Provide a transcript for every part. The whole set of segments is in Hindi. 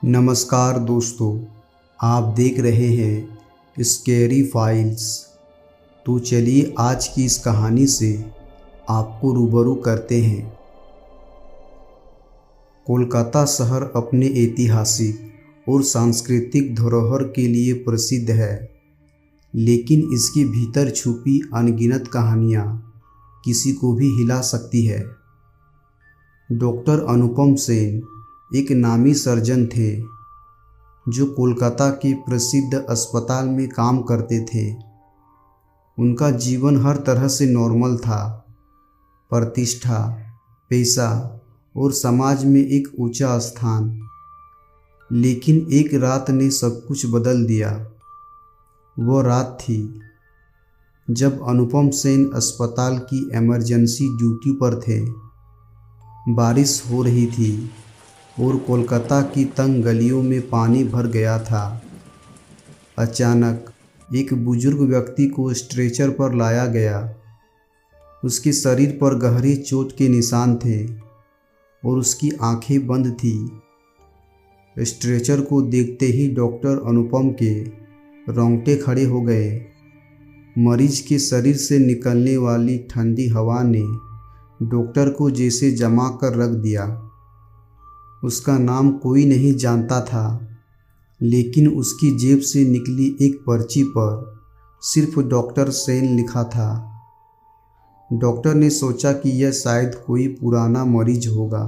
नमस्कार दोस्तों, आप देख रहे हैं स्कैरी फाइल्स। तो चलिए आज की इस कहानी से आपको रूबरू करते हैं। कोलकाता शहर अपने ऐतिहासिक और सांस्कृतिक धरोहर के लिए प्रसिद्ध है, लेकिन इसके भीतर छुपी अनगिनत कहानियाँ किसी को भी हिला सकती है। डॉक्टर अनुपम सेन एक नामी सर्जन थे जो कोलकाता के प्रसिद्ध अस्पताल में काम करते थे। उनका जीवन हर तरह से नॉर्मल था। प्रतिष्ठा, पैसा और समाज में एक ऊंचा स्थान। लेकिन एक रात ने सब कुछ बदल दिया। वो रात थी जब अनुपम सेन अस्पताल की इमरजेंसी ड्यूटी पर थे। बारिश हो रही थी और कोलकाता की तंग गलियों में पानी भर गया था। अचानक एक बुजुर्ग व्यक्ति को स्ट्रेचर पर लाया गया। उसके शरीर पर गहरी चोट के निशान थे और उसकी आंखें बंद थी। स्ट्रेचर को देखते ही डॉक्टर अनुपम के रोंगटे खड़े हो गए। मरीज के शरीर से निकलने वाली ठंडी हवा ने डॉक्टर को जैसे जमा कर रख दिया। उसका नाम कोई नहीं जानता था, लेकिन उसकी जेब से निकली एक पर्ची पर सिर्फ डॉक्टर सेन लिखा था। डॉक्टर ने सोचा कि यह शायद कोई पुराना मरीज होगा,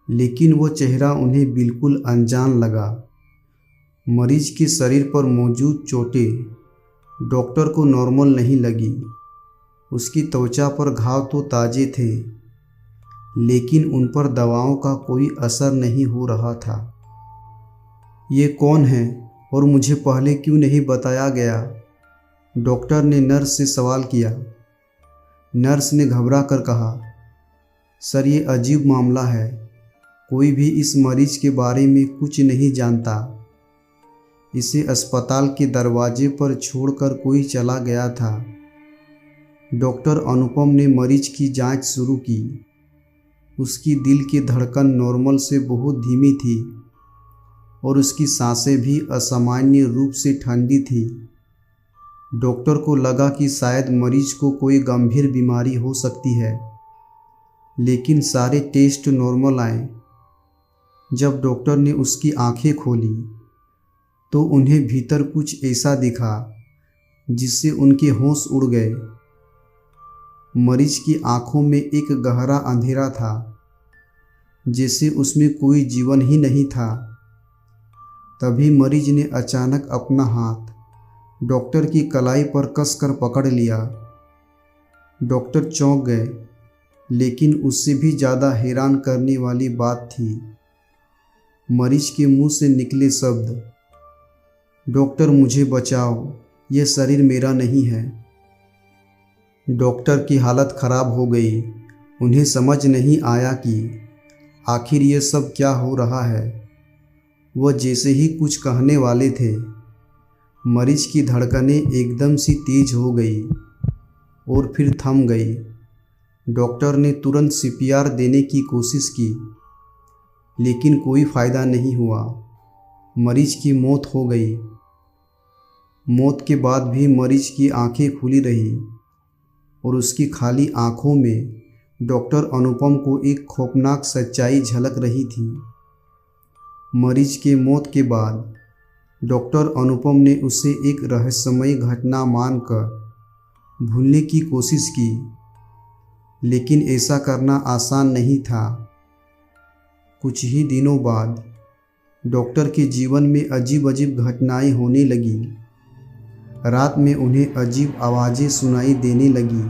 लेकिन वो चेहरा उन्हें बिल्कुल अनजान लगा। मरीज के शरीर पर मौजूद चोटें डॉक्टर को नॉर्मल नहीं लगी। उसकी त्वचा पर घाव तो ताजे थे, लेकिन उन पर दवाओं का कोई असर नहीं हो रहा था। ये कौन है और मुझे पहले क्यों नहीं बताया गया? डॉक्टर ने नर्स से सवाल किया। नर्स ने घबरा कर कहा, सर ये अजीब मामला है। कोई भी इस मरीज के बारे में कुछ नहीं जानता। इसे अस्पताल के दरवाजे पर छोड़कर कोई चला गया था। डॉक्टर अनुपम ने मरीज की जांच शुरू की। उसकी दिल की धड़कन नॉर्मल से बहुत धीमी थी और उसकी सांसें भी असामान्य रूप से ठंडी थी। डॉक्टर को लगा कि शायद मरीज को कोई गंभीर बीमारी हो सकती है, लेकिन सारे टेस्ट नॉर्मल आए। जब डॉक्टर ने उसकी आंखें खोली तो उन्हें भीतर कुछ ऐसा दिखा जिससे उनके होश उड़ गए। मरीज की आंखों में एक गहरा अंधेरा था, जैसे उसमें कोई जीवन ही नहीं था। तभी मरीज ने अचानक अपना हाथ डॉक्टर की कलाई पर कसकर पकड़ लिया। डॉक्टर चौंक गए, लेकिन उससे भी ज़्यादा हैरान करने वाली बात थी मरीज के मुंह से निकले शब्द, डॉक्टर मुझे बचाओ, यह शरीर मेरा नहीं है। डॉक्टर की हालत ख़राब हो गई। उन्हें समझ नहीं आया कि आखिर ये सब क्या हो रहा है। वह जैसे ही कुछ कहने वाले थे, मरीज की धड़कनें एकदम सी तेज हो गई और फिर थम गई। डॉक्टर ने तुरंत सीपीआर देने की कोशिश की, लेकिन कोई फ़ायदा नहीं हुआ। मरीज की मौत हो गई। मौत के बाद भी मरीज की आंखें खुली रही और उसकी खाली आंखों में डॉक्टर अनुपम को एक खौफनाक सच्चाई झलक रही थी। मरीज के मौत के बाद डॉक्टर अनुपम ने उसे एक रहस्यमयी घटना मानकर भूलने की कोशिश की, लेकिन ऐसा करना आसान नहीं था। कुछ ही दिनों बाद डॉक्टर के जीवन में अजीब अजीब घटनाएं होने लगी। रात में उन्हें अजीब आवाज़ें सुनाई देने लगी।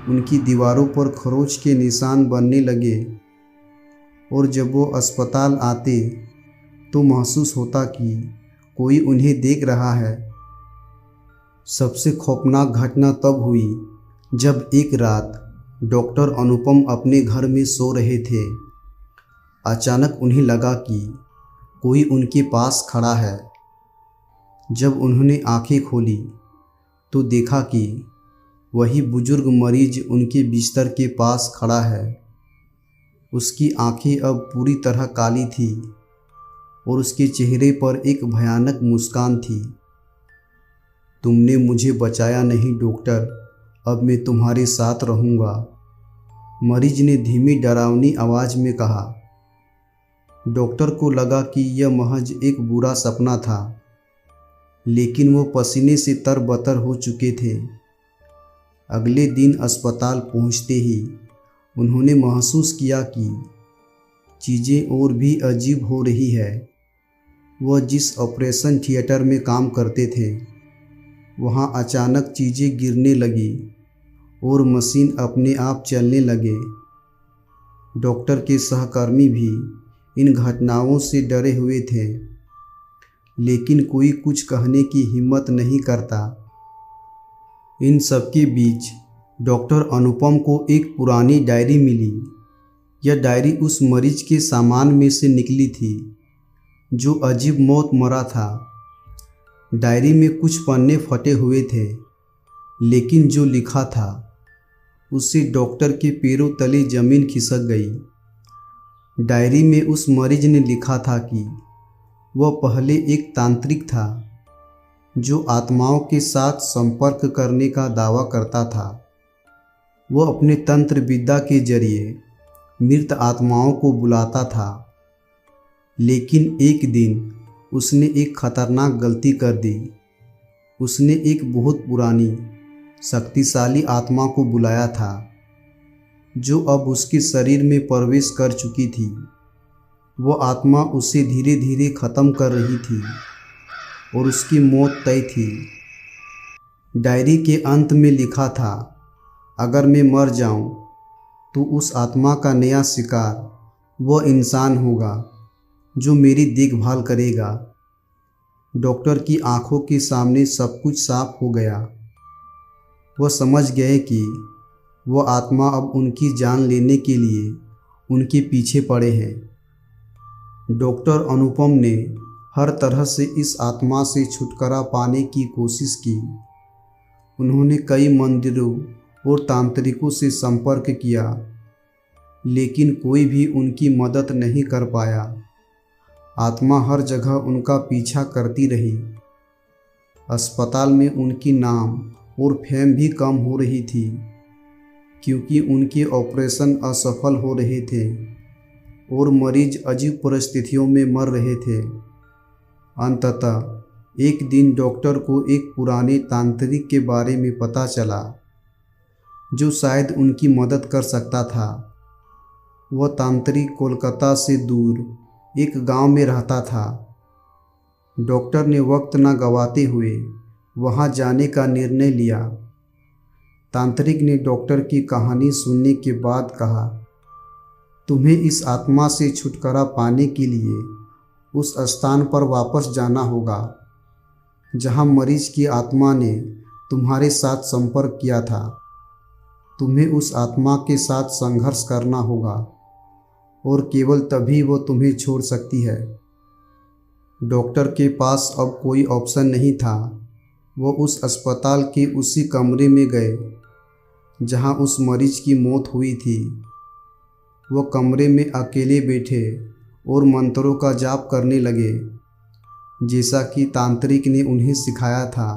उनकी दीवारों पर खरोच के निशान बनने लगे और जब वो अस्पताल आते तो महसूस होता कि कोई उन्हें देख रहा है। सबसे खौफनाक घटना तब हुई जब एक रात डॉक्टर अनुपम अपने घर में सो रहे थे। अचानक उन्हें लगा कि कोई उनके पास खड़ा है। जब उन्होंने आंखें खोली तो देखा कि वही बुजुर्ग मरीज उनके बिस्तर के पास खड़ा है। उसकी आंखें अब पूरी तरह काली थी और उसके चेहरे पर एक भयानक मुस्कान थी। तुमने मुझे बचाया नहीं डॉक्टर, अब मैं तुम्हारे साथ रहूँगा, मरीज ने धीमी डरावनी आवाज़ में कहा। डॉक्टर को लगा कि यह महज एक बुरा सपना था, लेकिन वो पसीने से तरबतर हो चुके थे। अगले दिन अस्पताल पहुंचते ही उन्होंने महसूस किया कि चीज़ें और भी अजीब हो रही है। वह जिस ऑपरेशन थिएटर में काम करते थे वहां अचानक चीज़ें गिरने लगी और मशीन अपने आप चलने लगे। डॉक्टर के सहकर्मी भी इन घटनाओं से डरे हुए थे, लेकिन कोई कुछ कहने की हिम्मत नहीं करता। इन सबके बीच डॉक्टर अनुपम को एक पुरानी डायरी मिली। यह डायरी उस मरीज के सामान में से निकली थी जो अजीब मौत मरा था। डायरी में कुछ पन्ने फटे हुए थे, लेकिन जो लिखा था उससे डॉक्टर के पैरों तले जमीन खिसक गई। डायरी में उस मरीज ने लिखा था कि वह पहले एक तांत्रिक था जो आत्माओं के साथ संपर्क करने का दावा करता था। वह अपने तंत्र विद्या के जरिए मृत आत्माओं को बुलाता था, लेकिन एक दिन उसने एक खतरनाक गलती कर दी। उसने एक बहुत पुरानी शक्तिशाली आत्मा को बुलाया था जो अब उसके शरीर में प्रवेश कर चुकी थी। वह आत्मा उसे धीरे धीरे ख़त्म कर रही थी और उसकी मौत तय थी। डायरी के अंत में लिखा था, अगर मैं मर जाऊं तो उस आत्मा का नया शिकार वह इंसान होगा जो मेरी देखभाल करेगा। डॉक्टर की आंखों के सामने सब कुछ साफ हो गया। वह समझ गए कि वह आत्मा अब उनकी जान लेने के लिए उनके पीछे पड़े हैं। डॉक्टर अनुपम ने हर तरह से इस आत्मा से छुटकारा पाने की कोशिश की। उन्होंने कई मंदिरों और तांत्रिकों से संपर्क किया, लेकिन कोई भी उनकी मदद नहीं कर पाया। आत्मा हर जगह उनका पीछा करती रही। अस्पताल में उनकी नाम और फेम भी कम हो रही थी, क्योंकि उनके ऑपरेशन असफल हो रहे थे और मरीज अजीब परिस्थितियों में मर रहे थे। अंततः एक दिन डॉक्टर को एक पुराने तांत्रिक के बारे में पता चला जो शायद उनकी मदद कर सकता था। वह तांत्रिक कोलकाता से दूर एक गांव में रहता था। डॉक्टर ने वक्त न गंवाते हुए वहां जाने का निर्णय लिया। तांत्रिक ने डॉक्टर की कहानी सुनने के बाद कहा, तुम्हें इस आत्मा से छुटकारा पाने के लिए उस स्थान पर वापस जाना होगा जहां मरीज की आत्मा ने तुम्हारे साथ संपर्क किया था। तुम्हें उस आत्मा के साथ संघर्ष करना होगा और केवल तभी वो तुम्हें छोड़ सकती है। डॉक्टर के पास अब कोई ऑप्शन नहीं था। वो उस अस्पताल के उसी कमरे में गए जहां उस मरीज की मौत हुई थी। वो कमरे में अकेले बैठे और मंत्रों का जाप करने लगे, जैसा कि तांत्रिक ने उन्हें सिखाया था।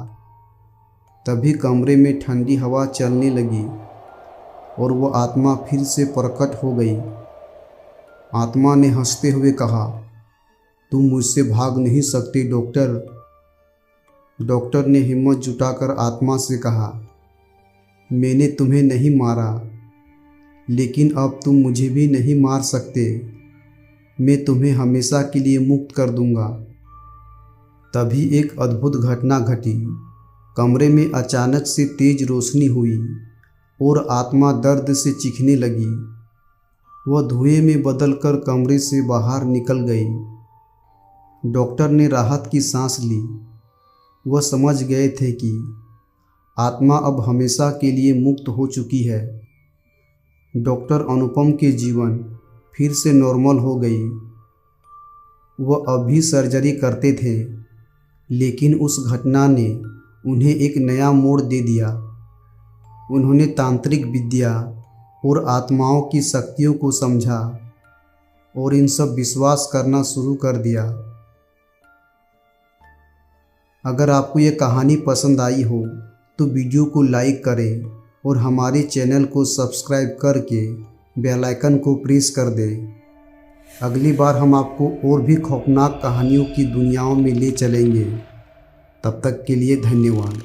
तभी कमरे में ठंडी हवा चलने लगी और वो आत्मा फिर से प्रकट हो गई। आत्मा ने हंसते हुए कहा, तुम मुझसे भाग नहीं सकते डॉक्टर। डॉक्टर ने हिम्मत जुटाकर आत्मा से कहा, मैंने तुम्हें नहीं मारा, लेकिन अब तुम मुझे भी नहीं मार सकते। मैं तुम्हें हमेशा के लिए मुक्त कर दूंगा। तभी एक अद्भुत घटना घटी। कमरे में अचानक से तेज रोशनी हुई और आत्मा दर्द से चीखने लगी। वह धुएं में बदलकर कमरे से बाहर निकल गई। डॉक्टर ने राहत की सांस ली। वह समझ गए थे कि आत्मा अब हमेशा के लिए मुक्त हो चुकी है। डॉक्टर अनुपम के जीवन फिर से नॉर्मल हो गई। वह अब भी सर्जरी करते थे, लेकिन उस घटना ने उन्हें एक नया मोड़ दे दिया। उन्होंने तांत्रिक विद्या और आत्माओं की शक्तियों को समझा और इन सब विश्वास करना शुरू कर दिया। अगर आपको ये कहानी पसंद आई हो तो वीडियो को लाइक करें और हमारे चैनल को सब्सक्राइब करके बेल आइकन को प्रेस कर दें। अगली बार हम आपको और भी खौफनाक कहानियों की दुनियाओं में ले चलेंगे। तब तक के लिए धन्यवाद।